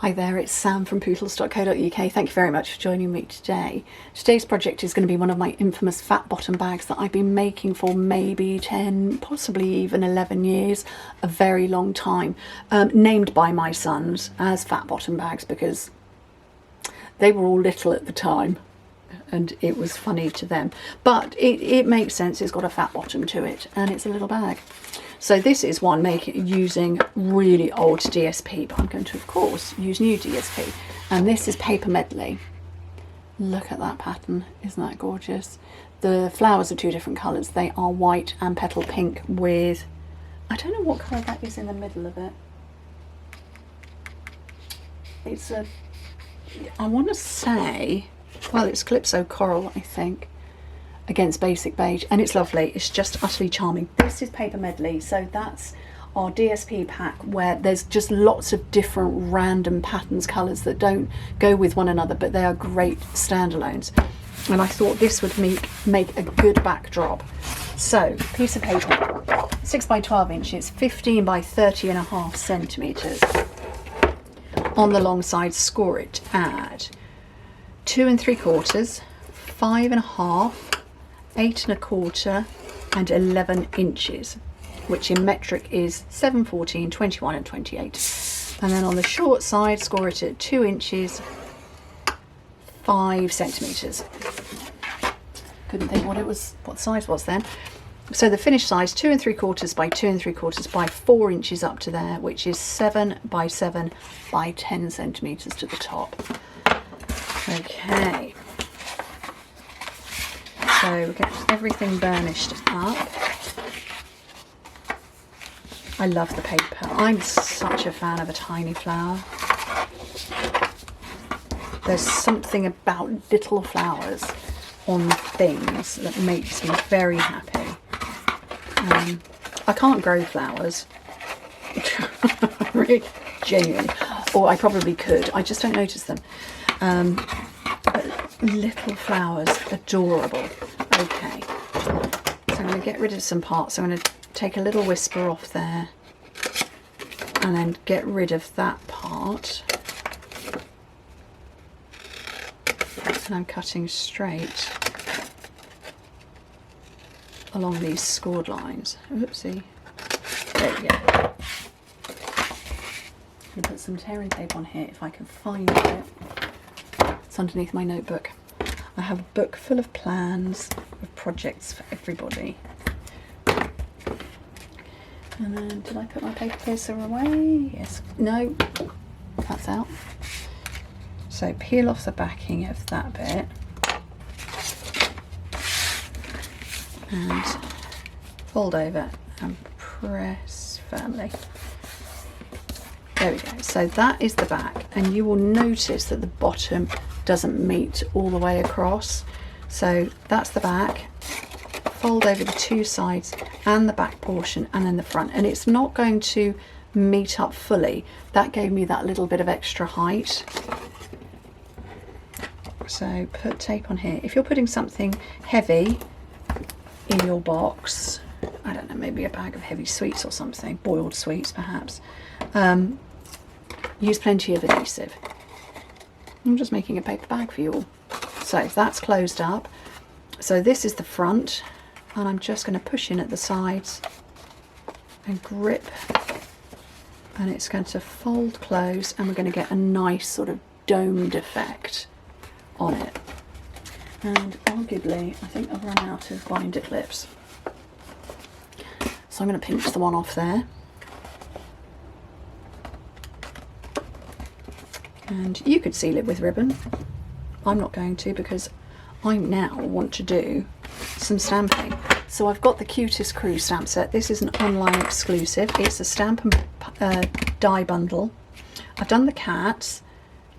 Hi there, it's Sam from Pootles.co.uk. Thank you very much for joining me today. Today's project is going to be one of my infamous fat bottom bags that I've been making for maybe 10, possibly even 11 years, a very long time, named by my sons as fat bottom bags because they were all little at the time and it was funny to them. But it makes sense, it's got a fat bottom to it and it's a little bag. So this is one using really old DSP, but I'm going to, of course, use new DSP. And this is Paper Medley. Look at that pattern, isn't that gorgeous? The flowers are two different colours. They are white and petal pink with, I don't know what colour that is in the middle of it. It's a, I want to say, well, it's Calypso Coral, I think, against basic beige, and it's lovely. It's just utterly charming. This is Paper Medley, so that's our DSP pack where there's just lots of different random patterns, colours that don't go with one another, but they are great standalones. And I thought this would make a good backdrop. So, piece of paper, 6 by 12 inches, 15 by 30.5 centimetres. On the long side, score it at 2 3/4, 5 1/2, 8 1/4 and 11 inches, which in metric is 7, 14, 21 and 28. And then on the short side, score it at 2 inches, 5 centimetres. Couldn't think what the size was then. So the finished size, 2 3/4 by 2 3/4 by 4 inches up to there, which is 7 by 7 by 10 centimetres to the top. Okay. So we get everything burnished up. I love the paper. I'm such a fan of a tiny flower. There's something about little flowers on things that makes me very happy. I can't grow flowers, really, genuinely, or I probably could. I just don't notice them. But little flowers, adorable. Okay, so I'm going to get rid of some parts. I'm going to take a little whisper off there and then get rid of that part. And I'm cutting straight along these scored lines. Oopsie. There we go. I'm going to put some tearing tape on here if I can find it. It's underneath my notebook. I have a book full of plans with projects for everybody. And then, did I put my paper piercer away? Yes. No, that's out. So peel off the backing of that bit. And fold over and press firmly. There we go. So that is the back, and you will notice that the bottom doesn't meet all the way across. So that's the back. Fold over the two sides and the back portion and then the front, and it's not going to meet up fully. That gave me that little bit of extra height. So put tape on here. If you're putting something heavy in your box, I don't know, maybe a bag of heavy sweets or something, boiled sweets perhaps, use plenty of adhesive. I'm just making a paper bag for you all. So that's closed up. So this is the front, and I'm just going to push in at the sides and grip, and it's going to fold close, and we're going to get a nice sort of domed effect on it. And arguably, I think I've run out of binder clips. So I'm going to pinch the one off there. And you could seal it with ribbon. I'm not going to because I now want to do some stamping. So I've got the Cutest Crew stamp set. This is an online exclusive. It's a stamp and die bundle. I've done the cats.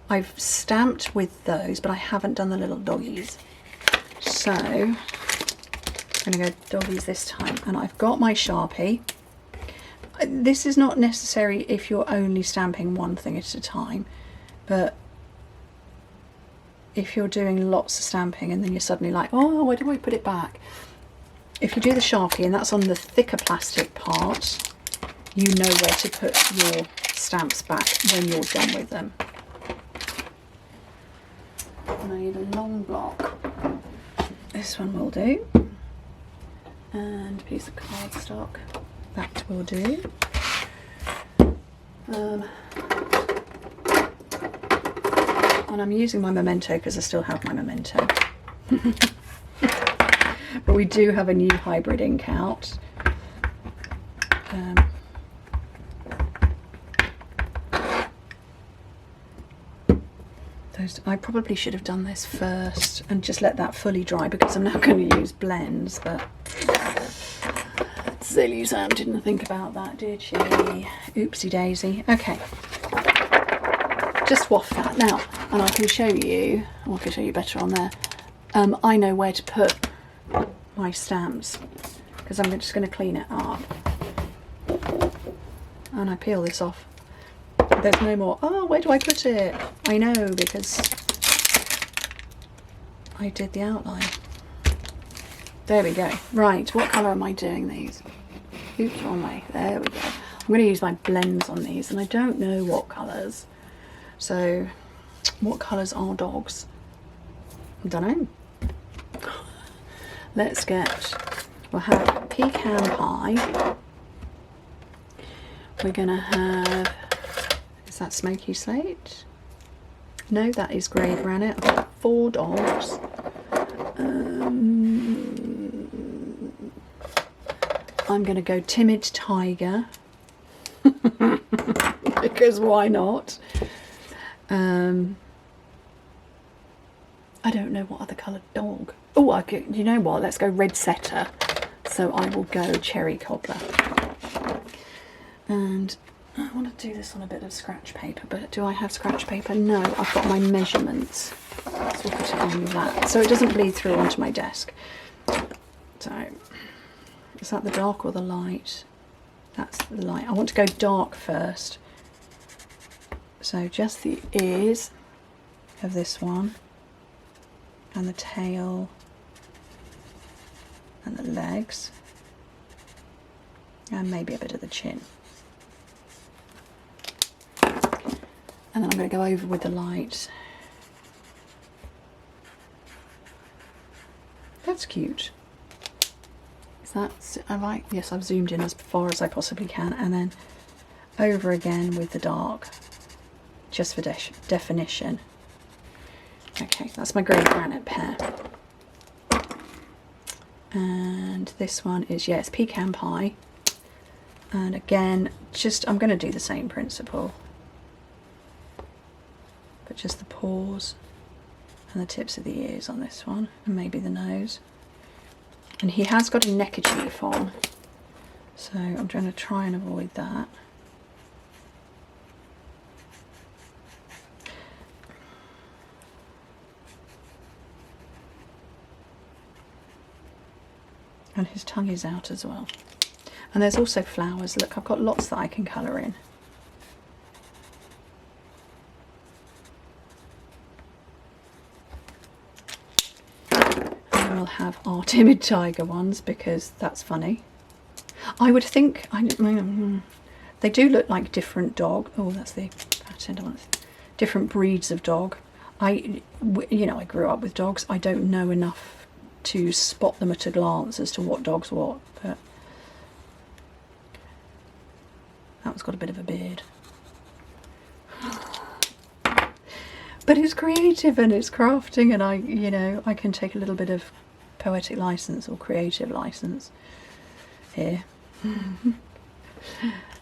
I've stamped with those, but I haven't done the little doggies. So I'm going to go doggies this time. And I've got my Sharpie. This is not necessary if you're only stamping one thing at a time. But if you're doing lots of stamping and then you're suddenly like, oh, where do I put it back? If you do the Sharpie and that's on the thicker plastic part, you know where to put your stamps back when you're done with them. And I need a long block. This one will do. And a piece of cardstock. That will do. And I'm using my Memento because I still have my Memento. But we do have a new hybrid ink out. I probably should have done this first and just let that fully dry because I'm now going to use blends, but silly Sam didn't think about that, did she? Oopsie daisy. Okay. Just waft that now, and I can show you, I can show you better on there. I know where to put my stamps because I'm just going to clean it up. And I peel this off. There's no more, oh, where do I put it? I know, because I did the outline. There we go. Right, what colour am I doing these? Oops, wrong way. There we go. I'm going to use my blends on these, and I don't know what colours. So, what colours are dogs? I don't know. Let's get, we'll have pecan pie. We're going to have, is that smoky slate? No, that is grey granite. I've got 4 dogs. I'm going to go timid tiger. Because why not? I don't know what other coloured dog. Oh, I could, you know what? Let's go red setter. So I will go cherry cobbler. And I want to do this on a bit of scratch paper, but do I have scratch paper? No, I've got my measurements. So we'll put it on that. So it doesn't bleed through onto my desk. So, is that the dark or the light? That's the light. I want to go dark first. So just the ears of this one, and the tail, and the legs, and maybe a bit of the chin. And then I'm going to go over with the light. That's cute. Is that, yes, I've zoomed in as far as I possibly can, and then over again with the dark, just for definition. Okay, that's my grey granite pear. And this one is, yeah, it's pecan pie. And again, just, I'm going to do the same principle. But just the paws and the tips of the ears on this one, and maybe the nose. And he has got a neckerchief on, so I'm trying to try and avoid that. And his tongue is out as well. And there's also flowers. Look, I've got lots that I can colour in. And we'll have our timid tiger ones because that's funny. I would think, they do look like different dog. Oh, that's the pattern. Different breeds of dog. I grew up with dogs. I don't know enough to spot them at a glance as to what dog's what, but that one's got a bit of a beard. But it's creative and it's crafting, and I can take a little bit of poetic license or creative license here.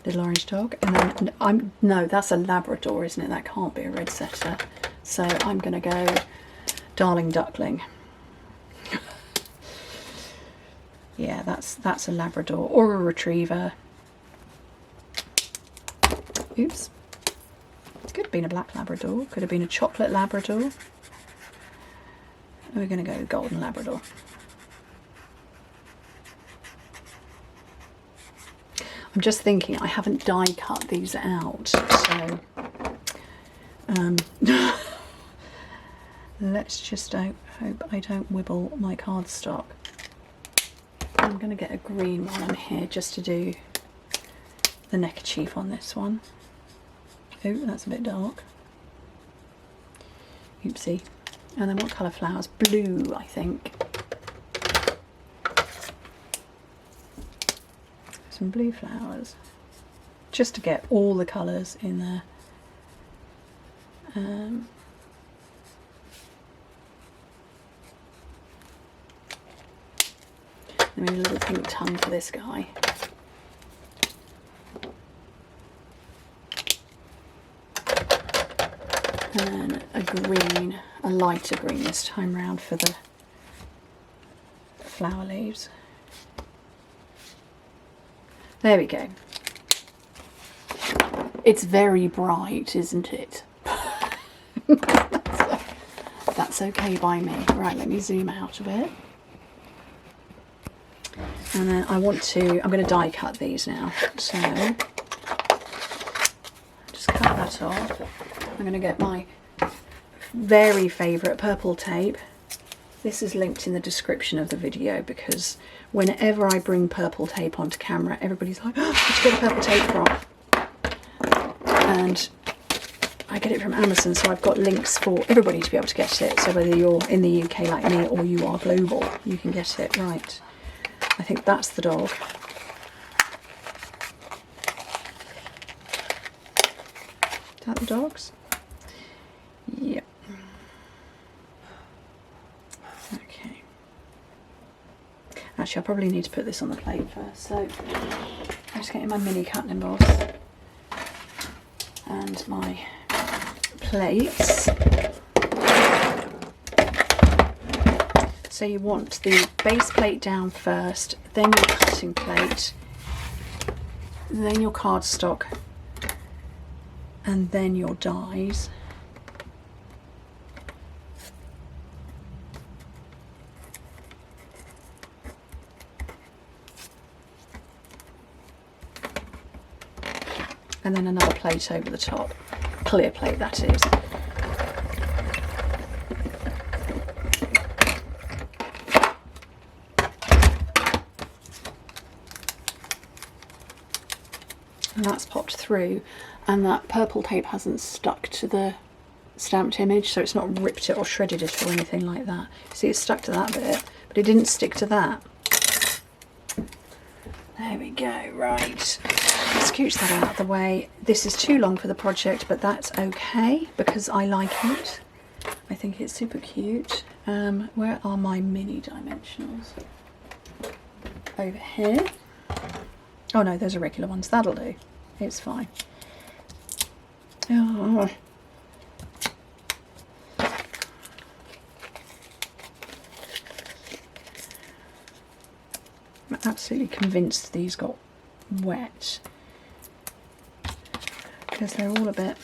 Little orange dog, and then no, that's a Labrador, isn't it? That can't be a red setter. So I'm going to go darling duckling. Yeah, that's a Labrador or a Retriever. Oops. It could have been a black Labrador. Could have been a chocolate Labrador. We're going to go golden Labrador. I'm just thinking I haven't die cut these out, so let's just hope I don't wibble my cardstock. I'm going to get a green one on here just to do the neckerchief on this one. Oh, that's a bit dark. Oopsie. And then what colour flowers? Blue, I think. Some blue flowers. Just to get all the colours in there. I mean, a little pink tongue for this guy. And then a green, a lighter green this time round for the flower leaves. There we go. It's very bright, isn't it? That's okay by me. Right, let me zoom out a bit. And then I'm going to die cut these now. So, just cut that off. I'm going to get my very favourite purple tape. This is linked in the description of the video because whenever I bring purple tape onto camera, everybody's like, oh, where'd you get a purple tape from? And I get it from Amazon, so I've got links for everybody to be able to get it. So whether you're in the UK like me or you are global, you can get it. Right. I think that's the dog. Is that the dogs? Yep. Okay. Actually, I probably need to put this on the plate first. So I'm just getting my mini cut and emboss and my plates. So you want the base plate down first, then your cutting plate, then your cardstock, and then your dies. And then another plate over the top, clear plate that is. And that's popped through, and that purple tape hasn't stuck to the stamped image, so it's not ripped it or shredded it or anything like that. See, it's stuck to that bit, but it didn't stick to that. There we go. Right, scooch that out of the way. This is too long for the project, but that's okay because I like it. I think it's super cute. Where are my mini dimensionals? Over here. Oh no, those are regular ones. That'll do. It's fine. Oh. I'm absolutely convinced these got wet because they're all a bit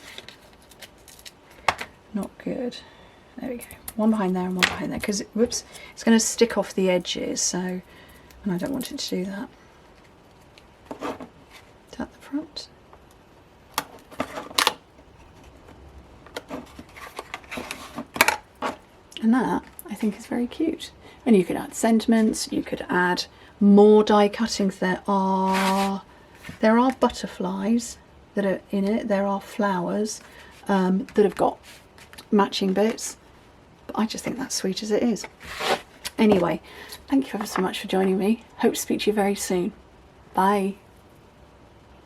not good. There we go. One behind there and one behind there because, whoops, it's going to stick off the edges, so, and I don't want it to do that. Is that the front? And that, I think, is very cute. And you could add sentiments, you could add more die cuttings. There are butterflies that are in it, there are flowers that have got matching bits, but I just think that's sweet as it is. Anyway, thank you ever so much for joining me. Hope to speak to you very soon. Bye.